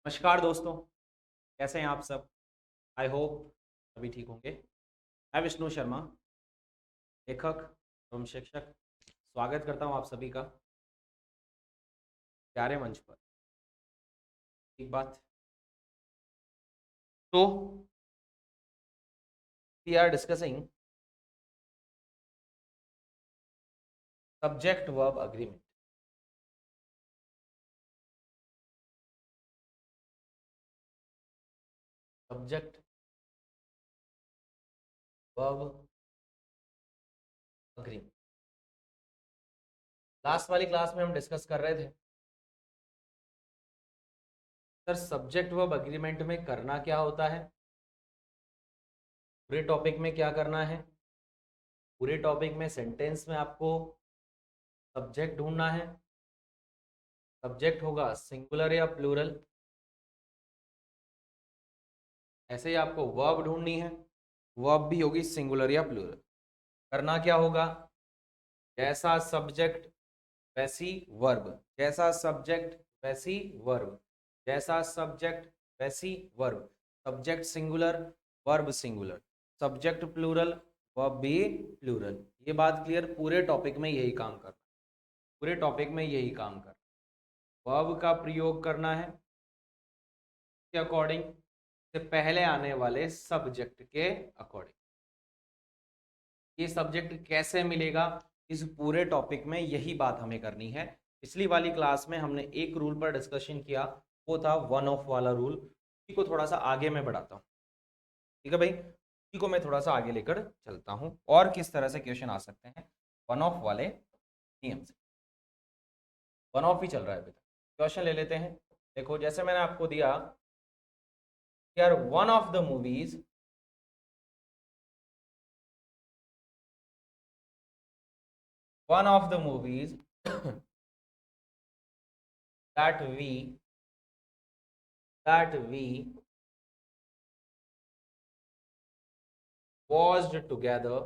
नमस्कार दोस्तों, कैसे हैं आप सब। आई होप सभी ठीक होंगे। मैं विष्णु शर्मा, लेखक एवं शिक्षक, स्वागत करता हूं आप सभी का प्यारे मंच पर। एक बात तो we are discussing subject verb agreement. Subject verb agreement last वाली क्लास में हम डिस्कस कर रहे थे सर, सब्जेक्ट वर्ब अग्रीमेंट में करना क्या होता है, पूरे टॉपिक में क्या करना है। पूरे टॉपिक में सेंटेंस में आपको सब्जेक्ट ढूंढना है। सब्जेक्ट होगा सिंगुलर या प्लूरल। ऐसे ही आपको वर्ब ढूंढनी है, वर्ब भी होगी सिंगुलर या प्लूरल। करना क्या होगा, जैसा सब्जेक्ट वैसी वर्ब, जैसा सब्जेक्ट वैसी वर्ब, जैसा सब्जेक्ट वैसी verb. Subject singular, verb singular, subject plural, verb भी प्लूरल। ये बात क्लियर। पूरे टॉपिक में यही काम करना, पूरे टॉपिक में यही काम करना। वर्ब का प्रयोग करना है के अकॉर्डिंग, से पहले आने वाले सब्जेक्ट के अकॉर्डिंग। ये सब्जेक्ट कैसे मिलेगा, इस पूरे टॉपिक में यही बात हमें करनी है। पिछली वाली क्लास में हमने एक रूल पर डिस्कशन किया, वो था वन ऑफ वाला रूल। इसी को थोड़ा सा आगे मैं बढ़ाता हूँ, ठीक है भाई। इसी को मैं थोड़ा सा आगे लेकर चलता हूँ और किस तरह से क्वेश्चन आ सकते हैं वन ऑफ वाले नियम से। वन ऑफ ही चल रहा है अभी तक। क्वेश्चन ले लेते हैं। देखो, जैसे मैंने आपको दिया यार, one of the movies one of the movies that we watched together,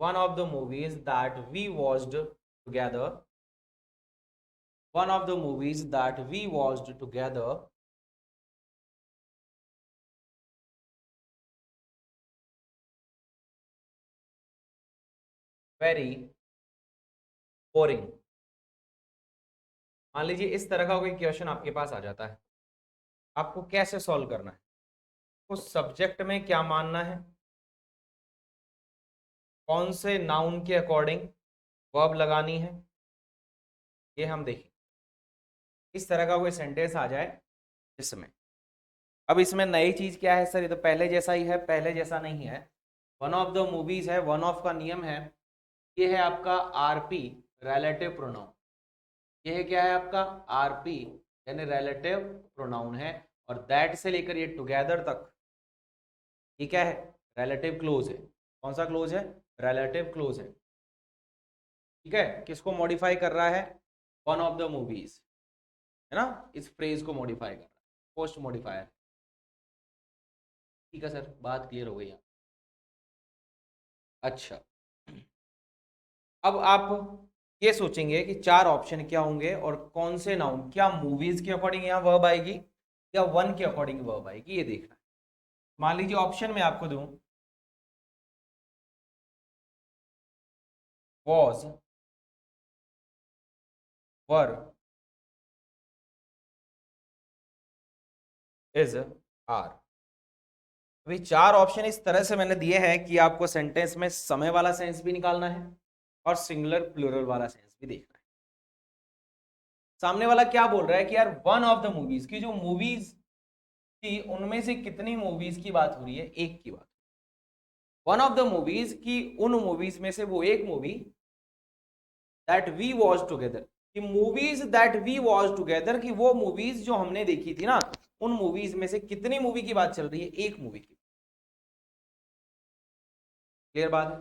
one of the movies that we watched together, one of the movies that we watched together very boring। मान लीजिए इस तरह का कोई क्वेश्चन आपके पास आ जाता है, आपको कैसे सॉल्व करना है। उस सब्जेक्ट में क्या मानना है, कौन से नाउन के अकॉर्डिंग वर्ब लगानी है, ये हम देखें। इस तरह का कोई सेंटेंस आ जाए इसमें। अब इसमें नई चीज क्या है सर, ये तो पहले जैसा ही है, पहले जैसा नहीं है। वन ऑफ द मूवीज है, वन ऑफ का नियम है, ये है आपका आरपी, रिलेटिव प्रोनाउन। ये है क्या है आपका आरपी, यानी रिलेटिव प्रोनाउन है। और दैट से लेकर ये टुगेदर तक ये क्या है, रिलेटिव क्लोज है। कौन सा क्लोज है, रिलेटिव क्लोज है। ठीक है, किसको मॉडिफाई कर रहा है, वन ऑफ द मूवीज, है ना। इस फ्रेज को मॉडिफाई कर रहा है, पोस्ट मॉडिफायर। ठीक है सर, बात क्लियर हो गई यहाँ। अच्छा, अब आप ये सोचेंगे कि चार ऑप्शन क्या होंगे और कौन से नाउन, क्या मूवीज के अकॉर्डिंग यहाँ वर्ब आएगी या वन के अकॉर्डिंग वर्ब आएगी, ये देखना है। मान लीजिए ऑप्शन में आपको दूं वॉज, वर, इज, आर। अभी चार ऑप्शन इस तरह से मैंने दिए हैं कि आपको सेंटेंस में समय वाला सेंस भी निकालना है और सिंगुलर प्लूरल वाला सेंस भी देखना है। सामने वाला क्या बोल रहा है कि यार वन ऑफ द मूवीज की, जो मूवीज की उनमें से कितनी मूवीज की बात हो रही है, एक की बात। वन ऑफ द मूवीज की उन मूवीज में से वो एक movie that we watch together, कि movies that we watch together, की वो मूवीज जो हमने देखी थी ना, उन मूवीज में से कितनी मूवी की बात चल रही है, एक मूवी की। क्लियर बात है।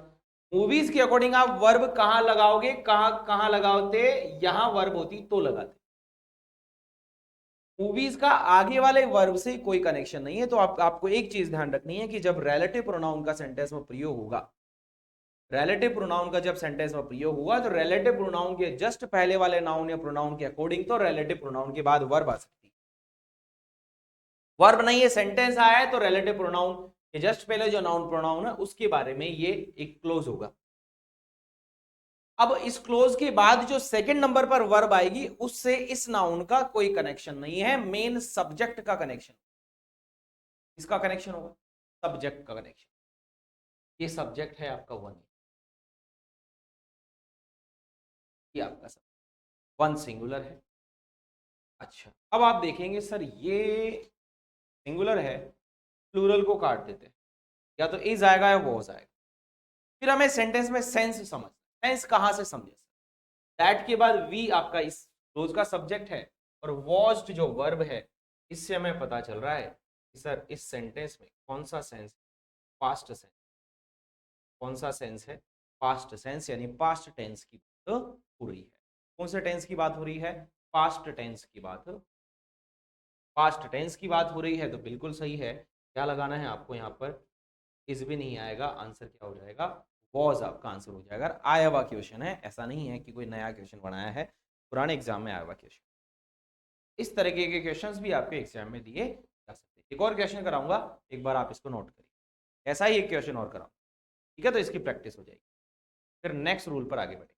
मूवीज के अकॉर्डिंग आप वर्ब कहां लगाओगे, कहां कहां लगाते, यहां वर्ब होती तो लगाते। मूवीज का आगे वाले वर्ब से कोई कनेक्शन नहीं है। तो आपको एक चीज ध्यान रखनी है कि जब रिलेटिव प्रोनाउन का सेंटेंस में प्रयोग होगा, रिलेटिव प्रोनाउन का जब सेंटेंस में प्रयोग हुआ तो रिलेटिव प्रोनाउन के जस्ट पहले वाले नाउन या प्रोनाउन के अकॉर्डिंग तो रिलेटिव प्रोनाउन के बाद वर्ब आ सकती है। वर्ब नहीं है, सेंटेंस आया है तो रिलेटिव प्रोनाउन के जस्ट पहले जो नाउन प्रोनाउन है उसके बारे में ये एक क्लोज होगा। अब इस क्लोज के बाद जो सेकंड नंबर पर वर्ब आएगी उससे इस नाउन का कोई कनेक्शन नहीं है, मेन सब्जेक्ट का कनेक्शन। इसका कनेक्शन होगा सब्जेक्ट का कनेक्शन। ये सब्जेक्ट है आपका वन, ये आपका सब्जेक्ट वन सिंगुलर है। अच्छा अब आप देखेंगे सर ये सिंगुलर है, प्लूरल को काट देते हैं, या तो इज आएगा या वॉज आएगा। फिर हमें सेंटेंस में सेंस समझ, सेंस कहां से समझे? दैट के बाद वी आपका इस क्लोज का सब्जेक्ट है और वॉज्ड जो वर्ब है, इससे हमें पता चल रहा है कि सर इस सेंटेंस में कौन सा सेंस, पास्ट सेंस, कौन सा सेंस है? पास्ट सेंस, यानी पास्ट टेंस की बात हो रही है। कौन से टेंस की बात हो रही है? पास्ट टेंस की बात। पास्ट टेंस की बात हो रही है तो बिल्कुल सही है। क्या लगाना है आपको यहाँ पर? इज भी नहीं आएगा, आंसर क्या हो जाएगा? वॉज आपका आंसर हो जाएगा। आया हुआ क्वेश्चन है, ऐसा नहीं है कि कोई नया क्वेश्चन बनाया है, पुराने एग्जाम में आया हुआ क्वेश्चन। इस तरीके के क्वेश्चंस भी आपके एग्जाम में दिए जा सकते हैं। एक और क्वेश्चन कराऊंगा, एक बार आप इसको नोट करिए। ऐसा ही एक क्वेश्चन और कराऊंगा, ठीक है? तो इसकी प्रैक्टिस हो जाएगी, फिर नेक्स्ट रूल पर आगे बढ़े।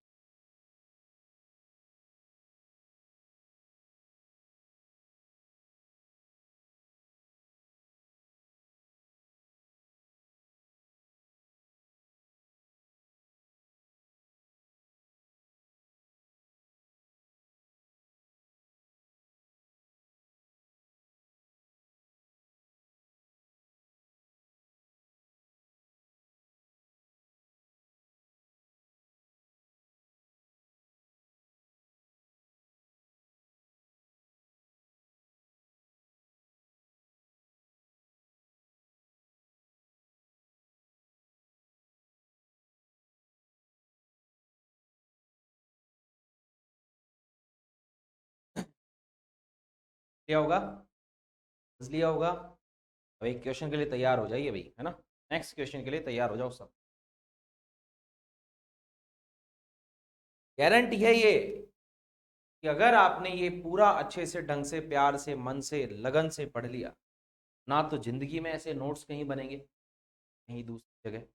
क्या होगा? समझ लिया होगा? अब एक क्वेश्चन के लिए तैयार हो जाइए भाई, है ना? नेक्स्ट क्वेश्चन के लिए तैयार हो जाओ सब। गारंटी है ये कि अगर आपने ये पूरा अच्छे से ढंग से प्यार से मन से लगन से पढ़ लिया ना, तो जिंदगी में ऐसे नोट्स कहीं बनेंगे, कहीं दूसरी जगह,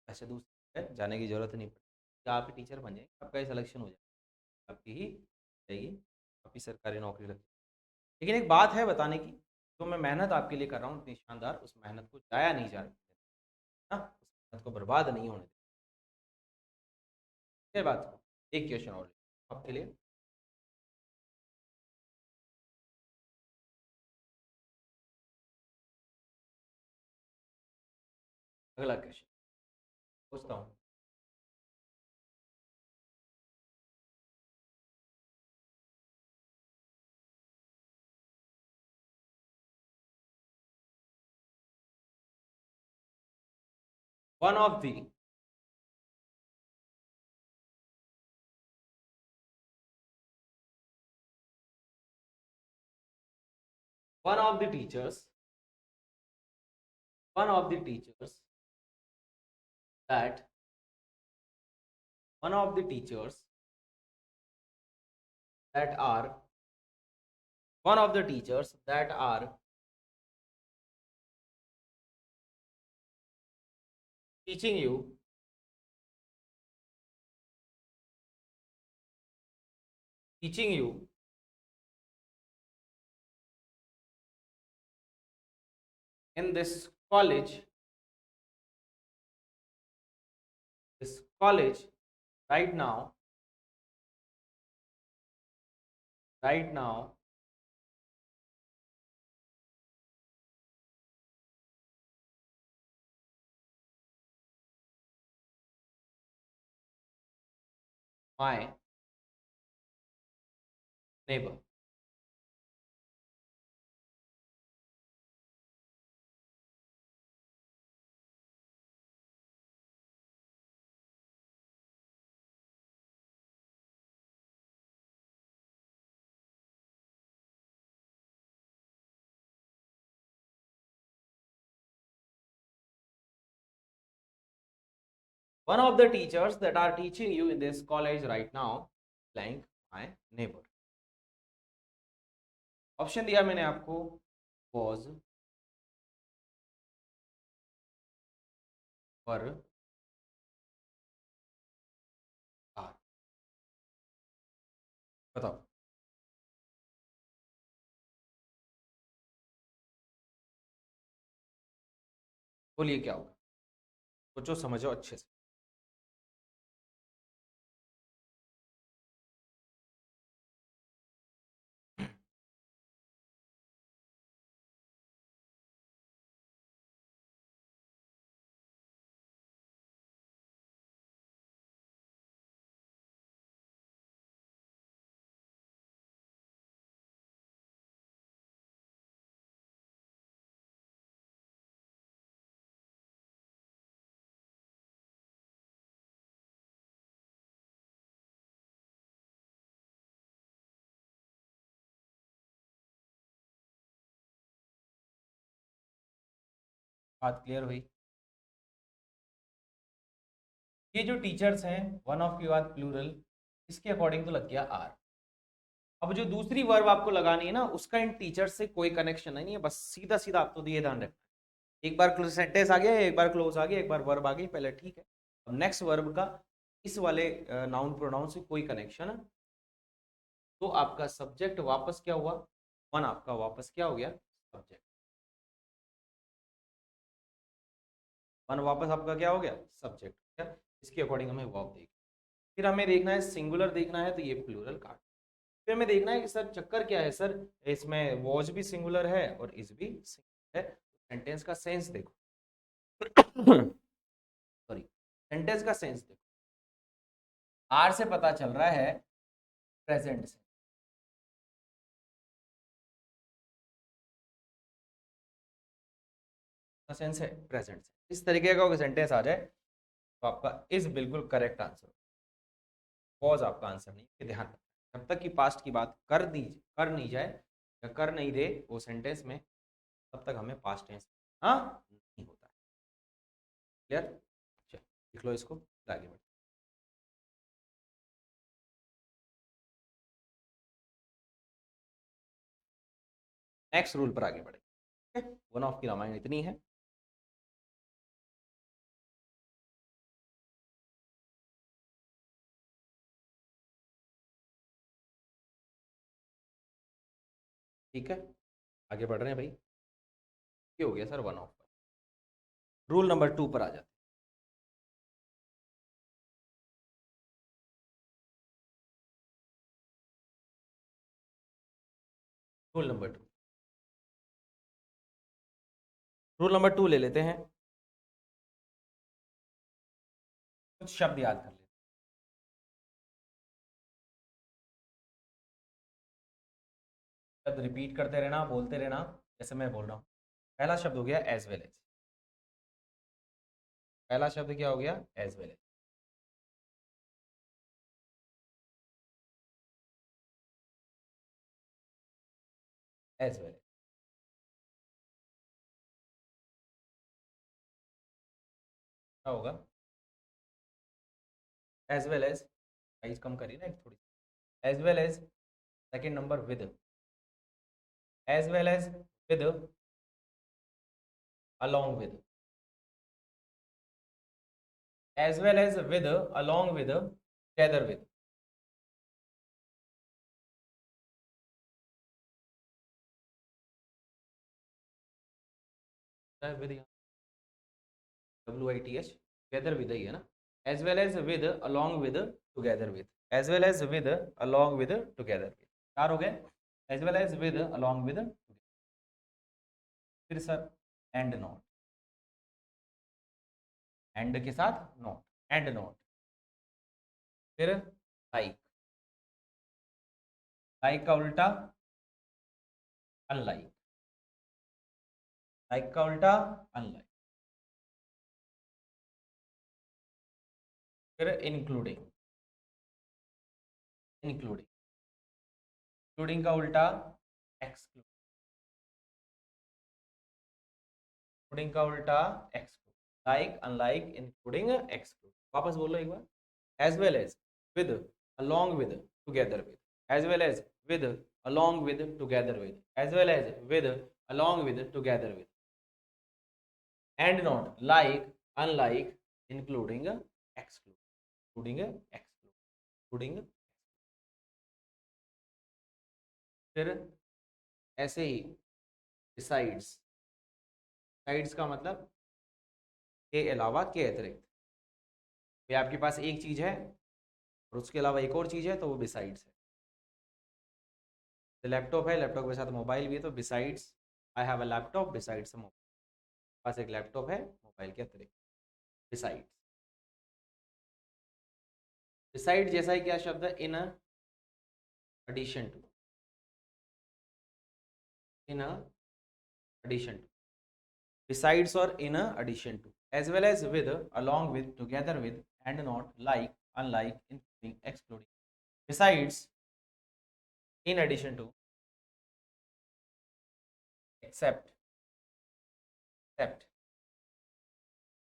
ऐसे दूसरी जगह जाने की जरूरत नहीं पड़ेगी। आप ही टीचर बन जाएंगे, आपका ही सिलेक्शन हो जाएगा, आपकी ही जाएगी, आपकी सरकारी नौकरी लग। लेकिन एक बात है बताने की, जो मैं मेहनत आपके लिए कर रहा हूँ इतनी शानदार, उस मेहनत को जाया नहीं जा रहा, उस मेहनत को बर्बाद नहीं होने देना। ये बात, एक क्वेश्चन और आपके लिए। अगला क्वेश्चन पूछता हूँ। One of the one of the teachers one of the teachers that one of the teachers that are one of the teachers that are teaching you teaching you in this college right now my neighbor। One of the teachers that are teaching you in this college right now, blank my neighbor. Option दिया मैंने आपको, was, were, are. बताओ बोलिए क्या होगा, सोचो समझो अच्छे से। बात क्लियर हुई? ये जो टीचर्स हैं वन ऑफ के बाद प्लूरल, इसके अकॉर्डिंग तो लग गया आर। अब जो दूसरी वर्ब आपको लगानी है ना, उसका इन टीचर्स से कोई कनेक्शन नहीं है, बस सीधा सीधा आप तो ये ध्यान रखना, एक बार सेंटेंस आ गया, एक बार क्लोज आ गया, एक बार वर्ब आ गई, पहले ठीक है। अब नेक्स्ट वर्ब का इस वाले नाउन प्रोनाउन से कोई कनेक्शन है, तो आपका सब्जेक्ट वापस क्या हुआ, वन आपका वापस क्या हो गया, सब्जेक्ट। वन वापस आपका क्या हो गया, सब्जेक्ट। क्या इसके अकॉर्डिंग हमें वर्ब देखना, फिर हमें देखना है सिंगुलर देखना है तो ये प्लूरल काट, फिर हमें देखना है कि सर चक्कर क्या है, सर इसमें वॉज भी सिंगुलर है और इज भी सिंगुलर है, सेंटेंस का सेंस देखो सॉरी, सेंटेंस का सेंस देखो, आर से पता चल रहा है प्रेजेंट से, सेंस है प्रेजेंट से, इस तरीके का सेंटेंस आ जाए तो आपका इज बिल्कुल करेक्ट आंसर, वॉज आपका आंसर नहीं है, ध्यान रखना। जब तक कि पास्ट की बात कर नहीं जाए या कर नहीं दे वो सेंटेंस में, तब तक हमें पास्ट टेंस हाँ नहीं होता है। क्लियर? चलो लिख लो इसको, आगे बढ़ो। नेक्स्ट रूल पर आगे बढ़े, वन ऑफ की रामायण इतनी है। ठीक है, आगे बढ़ रहे हैं भाई, ये हो गया सर वन ऑफ पर। रूल नंबर 2 पर आ जाते हैं। रूल नंबर 2 ले लेते हैं, कुछ शब्द याद कर लेते हैं, शब्द रिपीट करते रहना, बोलते रहना जैसे मैं बोल रहा हूँ। पहला शब्द हो गया एज वेल एज, पहला शब्द क्या हो गया, as well as. As well क्या होगा, एज वेल एज, साइज कम करिए ना एक थोड़ी, as well as, second number with, as well as with, along with, as well as with, along with, together with, with WITH, together with ही है ना, as well as with, along with, together with, as well as with, along with, together with, चार हो गए, as well as with, along with, फिर sir and not, and के साथ not, and not, फिर like, like का उल्टा unlike, like का उल्टा अनलाइक, फिर इंक्लूडिंग, इंक्लूडिंग, इंक्लूडिंग का उल्टा एक्सक्लूडिंग, इंक्लूडिंग का उल्टा excluding, like unlike including excluding, वापस बोलो एक बार, as well as, with, along with, together with, as well as with, along with, together with, as well as with, along with, together with, and not, like, unlike, including, excluding, excluding, फिर ऐसे ही besides, besides का मतलब के अलावा, के अतिरिक्त, ये आपके पास एक चीज है और उसके अलावा एक और चीज है तो वो बिसाइड्स है। लैपटॉप है, लैपटॉप के साथ मोबाइल भी है, तो besides I have a laptop besides mobile, पास एक लैपटॉप है मोबाइल के अतिरिक्त, बिसाइड्स। बिसाइड जैसा ही क्या शब्द है, in addition to, in addition to, besides और in addition to, as well as with, along with, together with, and not, like, unlike, including, excluding, besides, in addition to, except, except,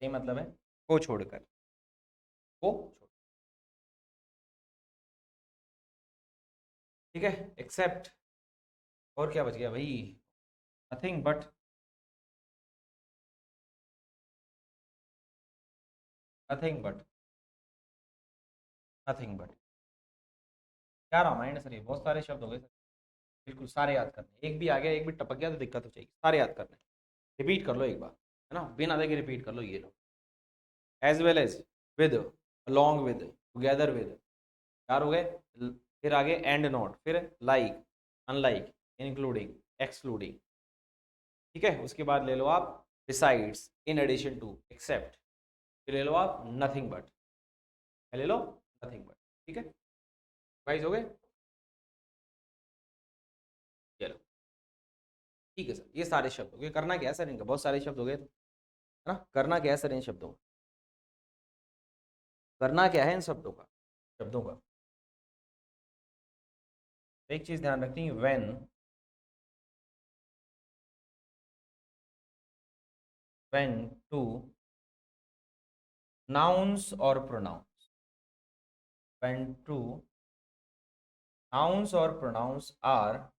ये मतलब है को छोड़कर, को छोड़, ठीक है, एक्सेप्ट, और क्या बच गया भाई, nothing but, nothing but, nothing but, क्या रामायण सर, ये बहुत सारे शब्द हो गए सर, बिल्कुल सारे याद करने, एक भी आ गया एक भी टपक गया तो दिक्कत हो जाएगी, सारे याद करने, रिपीट कर लो एक बार, है ना, बिना देखे रिपीट कर लो ये लो, as well as, with, along with, together with, चार हो गए, फिर आगे एंड नॉट, फिर लाइक, अनलाइक, इंक्लूडिंग, एक्सक्लूडिंग, ठीक है, उसके बाद ले लो आप besides, in addition to, except, फिर ले लो आप नथिंग बट, ले लो नथिंग बट, ठीक है, वाइज हो गए, चलो ठीक है सर, ये सारे शब्द हो गए, करना क्या है सर इनका, बहुत सारे शब्द हो गए तो, है ना, करना क्या है सर इन शब्दों का, करना क्या है इन शब्दों का, शब्दों का, एक चीज ध्यान रखनी है, when to nouns or pronouns, when to nouns or pronouns are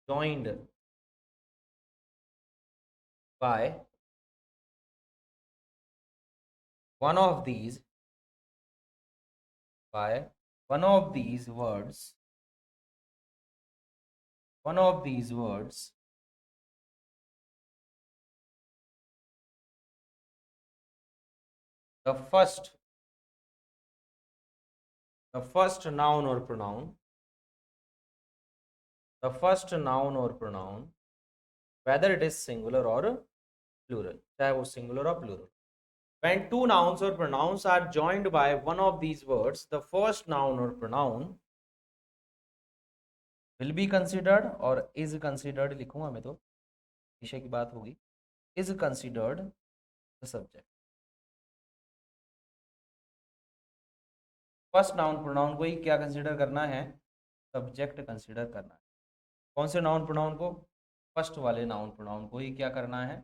joined by one of these, by one of these words, one of these words, the first noun or pronoun, the first noun or pronoun, whether it is singular or plural, चाहे वो singular or plural, when two nouns or pronouns are joined by one of these words, the first noun or pronoun will be considered, और is considered लिखूंगा मैं तो, विषय की बात होगी, is considered the subject, first noun pronoun को ही क्या कंसिडर करना है, सब्जेक्ट कंसिडर करना है, कौन से नाउन प्रोनाउन को, फर्स्ट वाले नाउन प्रोनाउन को ही क्या करना है,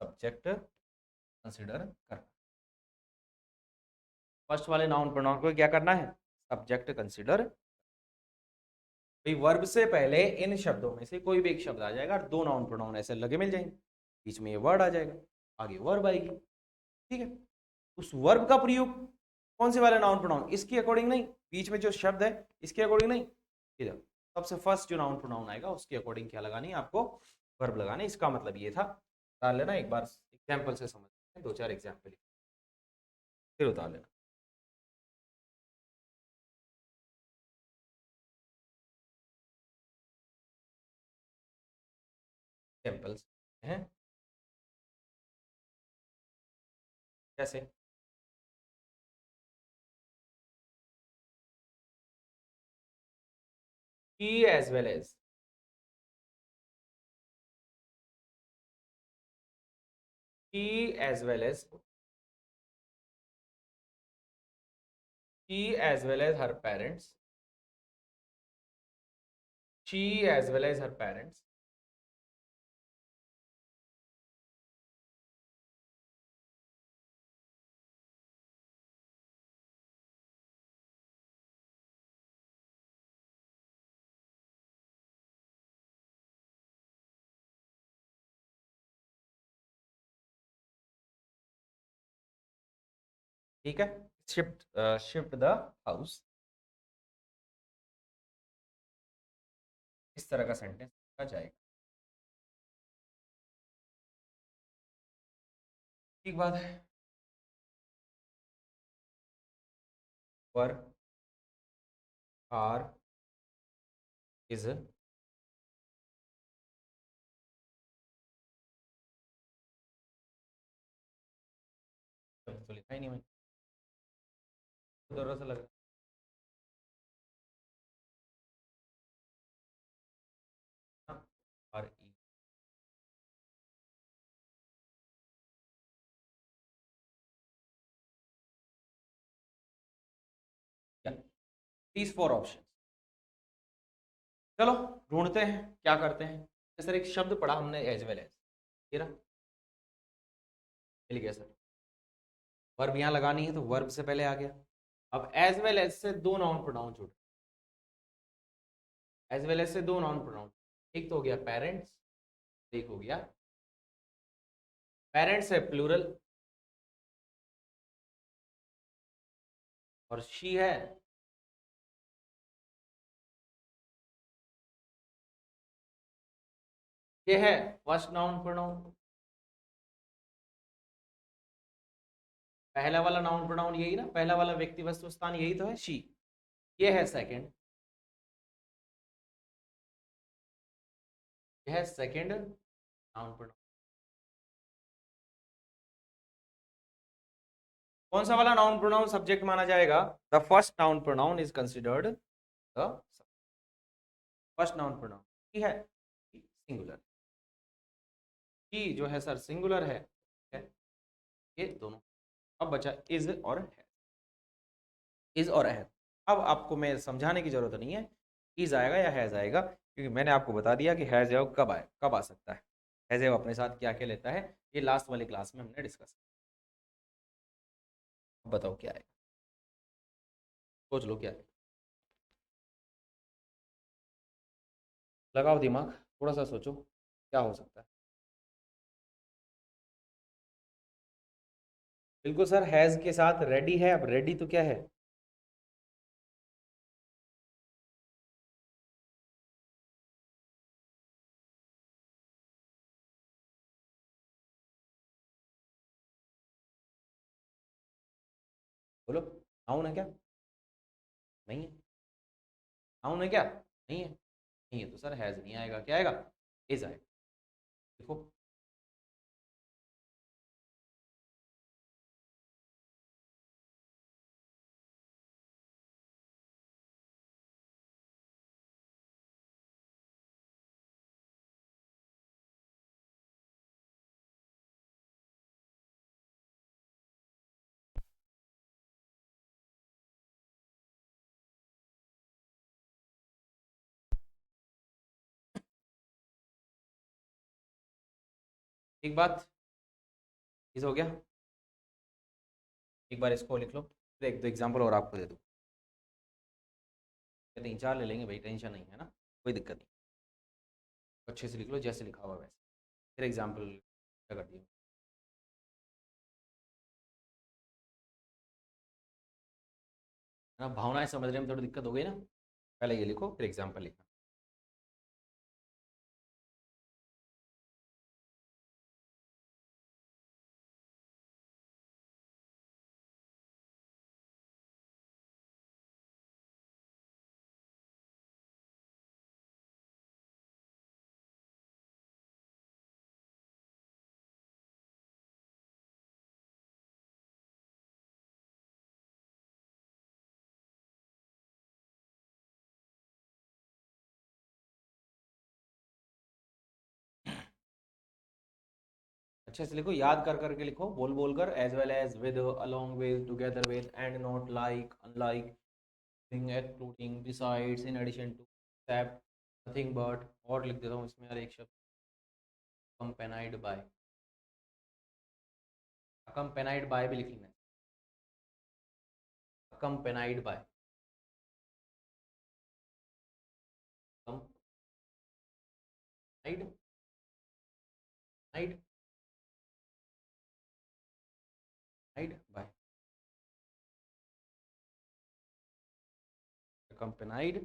सब्जेक्ट कंसिडर करना, फर्स्ट वाले नाउन प्रोनाउन को क्या करना है, सब्जेक्ट कंसिडर, भाई वर्ब से पहले इन शब्दों में से कोई भी एक शब्द आ जाएगा और दो नाउन प्रोनाउन ऐसे लगे मिल जाएंगे, बीच में ये वर्ड आ जाएगा, आगे वर्ब आएगी, ठीक है, उस वर्ब का प्रयोग कौन से वाले नाउन प्रोनाउन, इसके अकॉर्डिंग नहीं, बीच में जो शब्द है इसके अकॉर्डिंग नहीं, इधर सबसे फर्स्ट जो नाउन प्रोनाउन आएगा उसके अकॉर्डिंग क्या लगानी है आपको, वर्ब लगानी, इसका मतलब ये था, उतार लेना एक बार एग्जाम्पल से समझ, दो चार एग्जाम्पल फिर उतार लेना, एग्जाम्पल्स हैं कैसे, he as well as, he as well as, she as well as her parents, she as well as her parents, ठीक है, शिफ्ट शिफ्ट द हाउस, इस तरह का सेंटेंस लिखा जाएगा। ठीक बात है। वर्क आर इज तो लिखा ही नहीं मैंने, जरूरत से लग रहा R E, these four option. चलो ढूंढते हैं क्या करते हैं। सर एक शब्द पढ़ा हमने एज वेल एज, ये रहा, मिल गया सर। वर्ब यहाँ लगानी है तो वर्ब से पहले आ गया। अब एज वेल एज से दो नाउन प्रोनाउन जुड़े, एज वेल एज से दो नाउन प्रोनाउन, एक तो हो गया पेरेंट्स, एक हो गया, पेरेंट्स है प्लूरल और शी है ये है फर्स्ट नाउन प्रोनाउन। पहला वाला नाउन प्रोनाउन यही ना, पहला वाला व्यक्ति वस्तु स्थान यही तो है शी, ये है सेकंड, यह है सेकंड नाउन प्रोनाउन। कौन सा वाला नाउन प्रोनाउन सब्जेक्ट माना जाएगा? The first noun pronoun is considered the first noun pronoun, की है सिंगुलर, की जो है सर सिंगुलर है ये दोनों। अब बचा इज और है, इज और है। अब आपको मैं समझाने की जरूरत नहीं है इज आएगा या हैज आएगा, क्योंकि मैंने आपको बता दिया कि हैज कब आए, कब आ सकता है, हैज अपने साथ क्या क्या लेता है, ये लास्ट वाली क्लास में हमने डिस्कस। बताओ क्या है, सोच लो क्या है, लगाओ दिमाग, थोड़ा सा सोचो क्या हो सकता है। बिल्कुल सर, हैज के साथ रेडी है। अब रेडी तो क्या है? बोलो, नाउन है क्या? नहीं है। नाउन है क्या? नहीं है। नहीं है तो सर हैज नहीं आएगा, क्या आएगा? इज आएगा। देखो, एक बात, इज हो गया। एक बार इसको लिख लो, फिर एक दो एग्जाम्पल और आपको दे दूँ। तीन चार ले लेंगे भाई, टेंशन नहीं है ना, कोई दिक्कत नहीं। अच्छे से लिख लो जैसे लिखा हुआ वैसे, फिर एग्जाम्पल कर दिए। ना भावनाएं समझने में थोड़ी दिक्कत हो गई ना, पहले ये लिखो फिर एग्जाम्पल लिखना। अच्छे से लिखो, याद कर करके लिखो, बोल बोल कर, as well as, with, along with, together with, and not, like, unlike, excluding, besides, in addition to, except, nothing but, और लिख देता हूँ इसमें यार एक शब्द, अकम्पेनाइड बाय, अकम्पेनाइड बाय भी लिख लेना, अकम्पेनाइड बाय, अकम्पेनाइड बाय, accompanied by।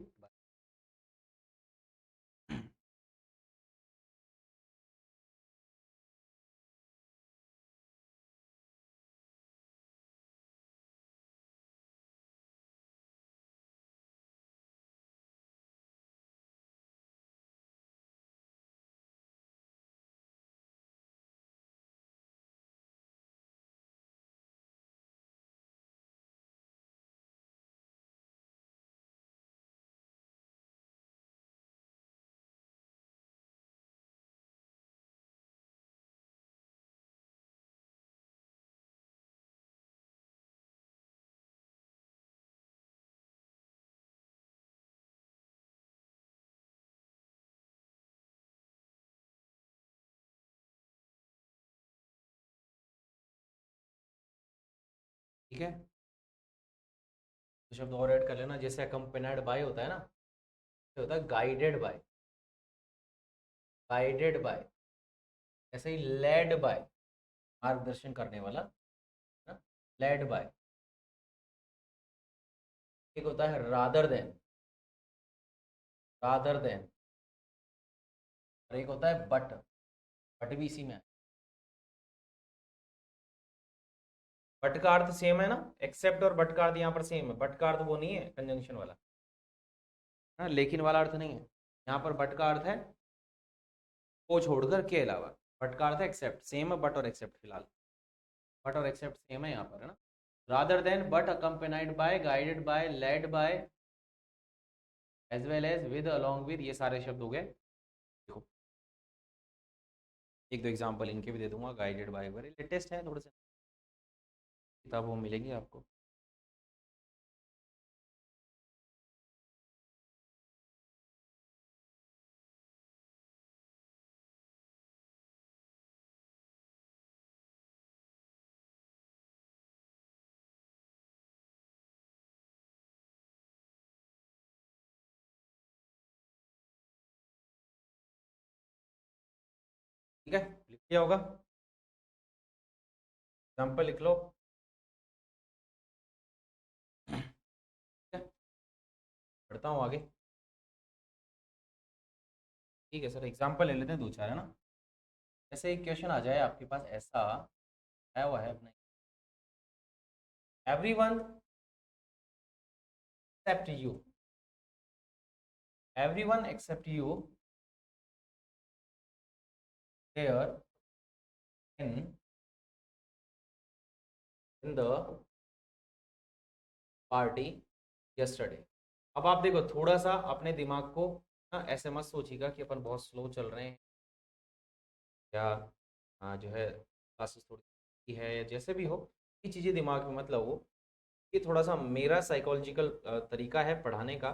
ठीक है, तो शब्द और ऐड कर लेना, जैसे अकम्पेनाइड बाय होता है ना, तो होता है गाइडेड बाय, गाइडेड बाय। ऐसे ही लेड बाय, मार्गदर्शन करने वाला ना, लेड बाय। एक होता है रादर देन, रादर देन। और एक होता है बट भी इसी में है। बट का अर्थ सेम है ना, एक्सेप्ट और बट का अर्थ यहाँ पर सेम है। बट का अर्थ वो नहीं है कंजंक्शन वाला, हाँ, लेकिन वाला अर्थ नहीं है। यहाँ पर बट का अर्थ है को छोड़कर के अलावा। बट का अर्थ है एक्सेप्ट, सेम है बट और एक्सेप्ट फिलहाल। बट और एक्सेप्ट सेम है यहाँ पर, है ना। Rather than, but, accompanied by, guided by, led by, as well as, with, along with, ये सारे शब्द हो गए। देखो एक दो एग्जांपल इनके भी दे दूंगा। गाइडेड बाय वगैरह लेटेस्ट है, थोड़े से किताब वो मिलेंगी आपको। ठीक है, लिख लिया होगा, एग्जाम्पल लिख लो। ठीक है, पढ़ता हूँ आगे। ठीक है सर, एग्जाम्पल ले लेते हैं दो चार, है ना। ऐसे एक क्वेश्चन आ जाए आपके पास, ऐसा है वो है नहीं, everyone except you, everyone except you there in the party yesterday। अब आप देखो, थोड़ा सा अपने दिमाग को ना ऐसे मत सोचिएगा कि अपन बहुत स्लो चल रहे हैं, या जो है क्लासेस थोड़ी है, या जैसे भी हो, ये चीज़ें दिमाग में मतलब वो, ये थोड़ा सा मेरा साइकोलॉजिकल तरीका है पढ़ाने का।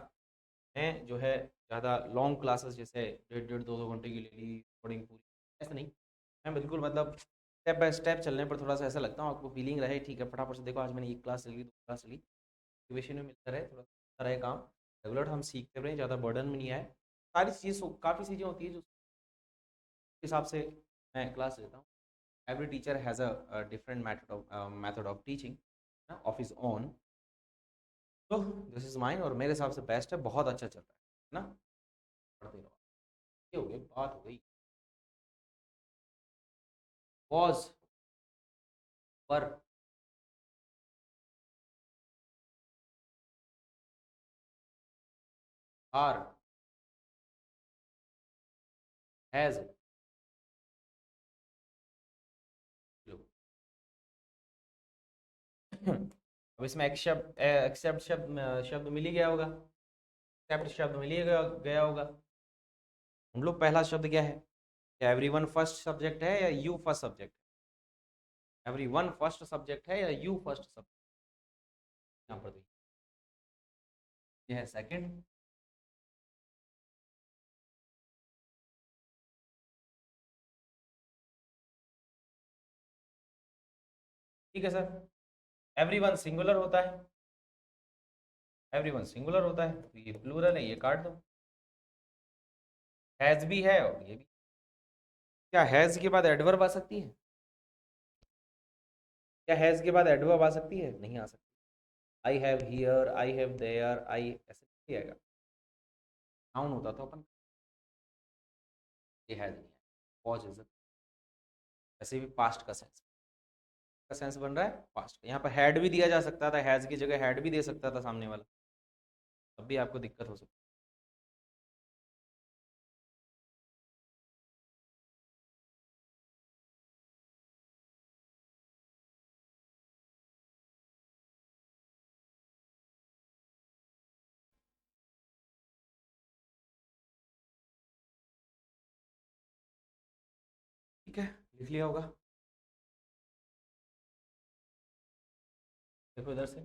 मैं जो है ज़्यादा लॉन्ग क्लासेस जैसे डेढ़ डेढ़ दो दो घंटे की ले ली पढ़ेंगे पूरी, ऐसा नहीं। मैं बिल्कुल मतलब स्टेप बाय स्टेप चलने पर थोड़ा सा ऐसा लगता हूँ, आपको फीलिंग रहे, ठीक है फटाफट से देखो, आज मैंने एक क्लास ली, दो क्लास ली, मोटिवेशन में मिलता रहे, थोड़ा सा रहे काम, रेगुलर हम सीखते रहे, ज़्यादा बर्डन में नहीं आए। सारी चीज़ काफ़ी चीज़ें होती है जो हिसाब से मैं क्लास लेता हूँ। Every teacher has a different method of teaching of his own. तो दिस इज़ माइन, और मेरे हिसाब से बेस्ट है, बहुत अच्छा चल रहा है ना। पढ़ते रहो। ये हो गई बात, हो गई। वॉज, पर, आर, हैज़। अब इसमें एक्सेप्ट एक्सेप्ट शब्द शब्द मिल ही गया होगा, एक्सेप्ट शब्द मिल ही गया होगा। हम लोग पहला शब्द क्या है, क्या एवरीवन फर्स्ट सब्जेक्ट है या यू फर्स्ट सब्जेक्ट है? एवरीवन फर्स्ट सब्जेक्ट है या यू फर्स्ट सब्जेक्ट? यहाँ पर देखिए, ये है सेकंड। ठीक है सर, एवरीवन सिंगुलर होता है, एवरीवन सिंगुलर होता है, तो ये प्लूरल है, ये काट दो। हैज भी है और ये भी। क्या हैज के बाद एडवर्ब आ सकती है? क्या हैज के बाद एडवर्ब आ सकती है? नहीं आ सकती। I have here, I have there, I, ऐसे आएगा, नाउन होता तो अपन ये हैज नहीं है, वॉज इज वैसे भी पास्ट का सेंस बन रहा है पास्ट का। यहाँ पर हैड भी दिया जा सकता था, हैज की जगह हैड भी दे सकता था सामने वाला, तब भी आपको दिक्कत हो सकती है। ठीक है, लिख लिया होगा, देखो इधर से।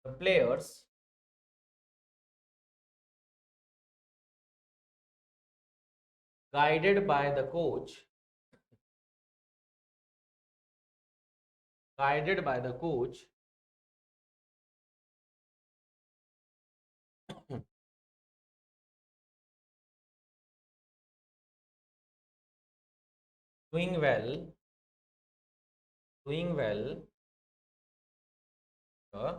The players guided by the coach, guided by the coach doing well, doing well, uh,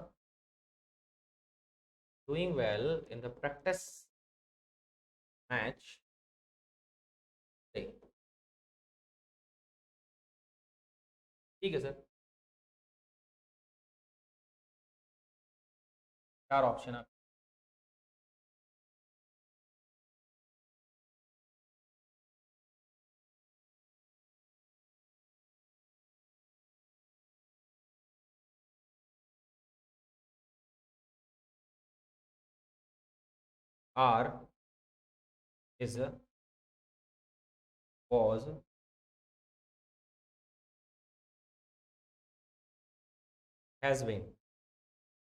doing well in the practice match day। ठीक है सर, चार ऑप्शन है। Are is, was, has been।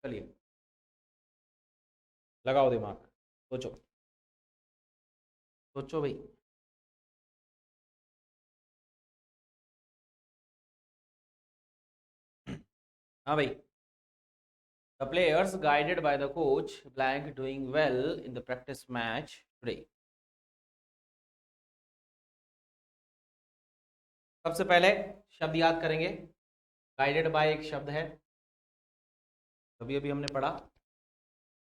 चलिए लगाओ दिमाग, सोचो, सोचो भाई। हाँ भाई, the players guided by the coach blank doing well in the practice match today। सबसे पहले शब्द याद करेंगे, गाइडेड बाय एक शब्द है, अभी अभी हमने पढ़ा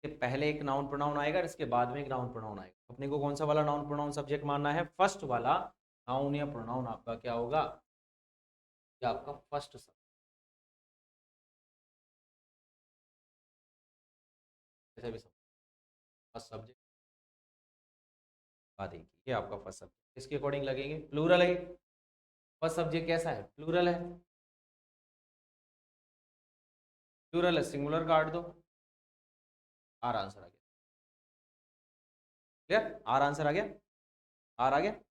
कि पहले एक नाउन प्रोनाउन आएगा और इसके बाद में एक नाउन प्रोनाउन आएगा। अपने को कौन सा वाला नाउन प्रोनाउन सब्जेक्ट मानना है? फर्स्ट वाला नाउन या प्रोनाउन आपका क्या होगा? ये आपका फर्स्ट सब्जेक्ट, ऐसे भी फर्स्ट सब्जेक्ट बात एक, ये आपका फर्स्ट सब्जेक्ट इसके अकॉर्डिंग लगेंगे, प्लूरल है। फर्स्ट सब्जेक्ट कैसा है? प्लूरल है, प्लूरल है, सिंगुलर काट दो, आर आंसर आ गया। क्लियर? आर आंसर आ गया, आर आ गया।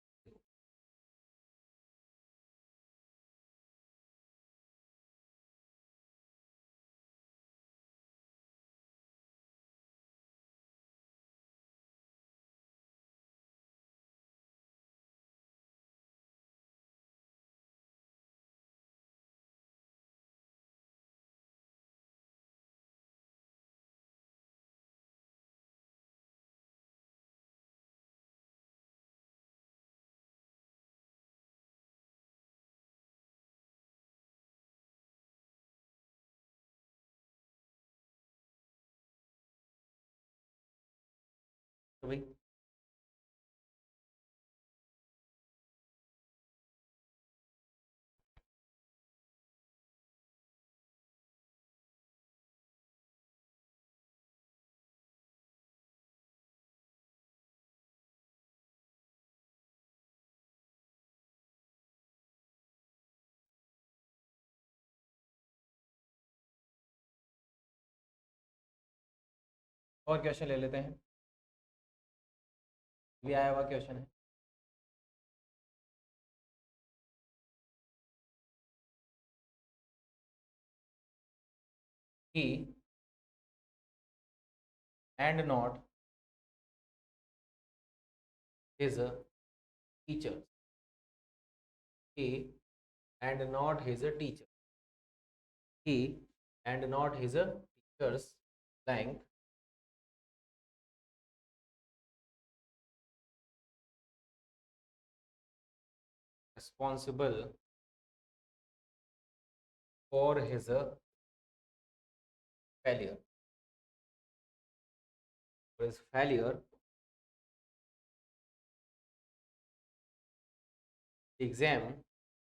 तो भाई और क्वेश्चन ले लेते हैं, भी आया हुआ क्वेश्चन है। He and not his teacher, he and not his teacher, he and not his teachers blank responsible for his failure, for his failure exam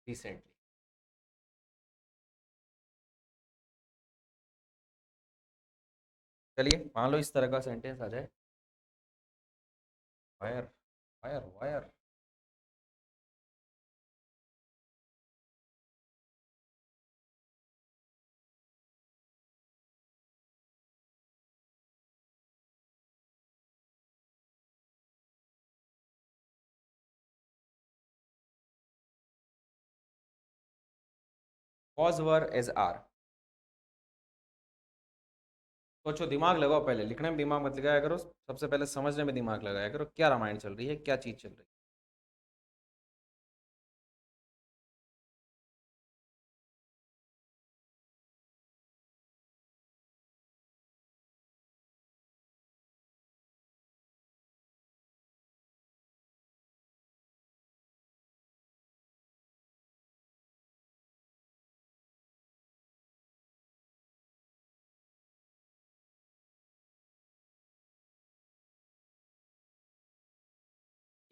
recently. चलिए मान लो इस तरह का सेंटेंस आ जाए, wire wire wire. was were as are। सोचो, दिमाग लगाओ, पहले लिखने में दिमाग मत लगाया करो, सबसे पहले समझने में दिमाग लगाया करो, क्या रामायण चल रही है, क्या चीज चल रही है।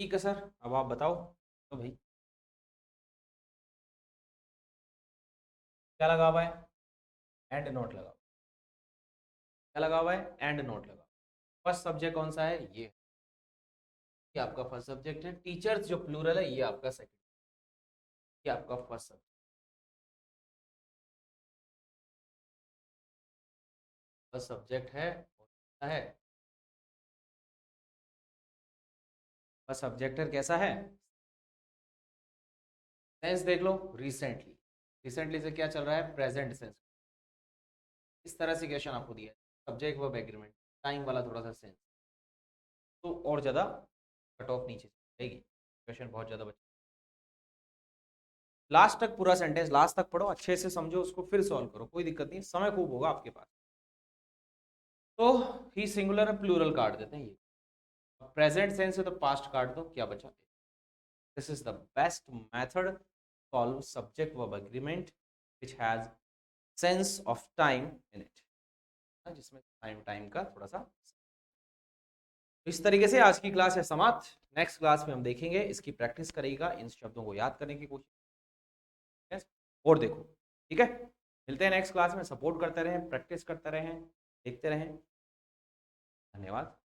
ठीक है सर, अब आप बताओ तो भाई, क्या लगा हुआ है, एंड नोट लगाओ, क्या लगा हुआ है, एंड नोट लगाओ। फर्स्ट सब्जेक्ट कौन सा है, ये आपका फर्स्ट सब्जेक्ट है। टीचर्स जो प्लूरल है ये आपका सेकंड, ये आपका फर्स्ट सब्जेक्ट। फर्स्ट सब्जेक्ट है फर्स्ट सब्जेक्ट है कैसा है, सेंस देख लो, रिसेंटली। रिसेंटली से क्या चल रहा है, प्रेजेंट सेंस। इस तरह से क्वेश्चन आपको दिया है, सब्जेक्ट वर्ब एग्रीमेंट, टाइम वाला थोड़ा सा सेंस, तो और ज़्यादा कट ऑफ नीचे जाएगी, क्वेश्चन बहुत ज़्यादा बचे। लास्ट तक पूरा सेंटेंस लास्ट तक पढ़ो, अच्छे से समझो उसको, फिर सॉल्व करो, कोई दिक्कत नहीं, समय खूब होगा आपके पास। तो ही सिंगुलर प्लूरल काट देते हैं, ये प्रेजेंट सेंस है तो पास्ट काट दो, क्या बचा। This is the best method solve subject verb agreement which has sense of time in it, जिसमें टाइम टाइम का थोड़ा सा। इस तरीके से आज की क्लास है समाप्त। नेक्स्ट क्लास में हम देखेंगे, इसकी प्रैक्टिस करेगा, इन शब्दों को याद करने की कोशिश और देखो, ठीक है। मिलते हैं नेक्स्ट क्लास में, सपोर्ट करते रहें, प्रैक्टिस करते रहें, देखते रहें। धन्यवाद।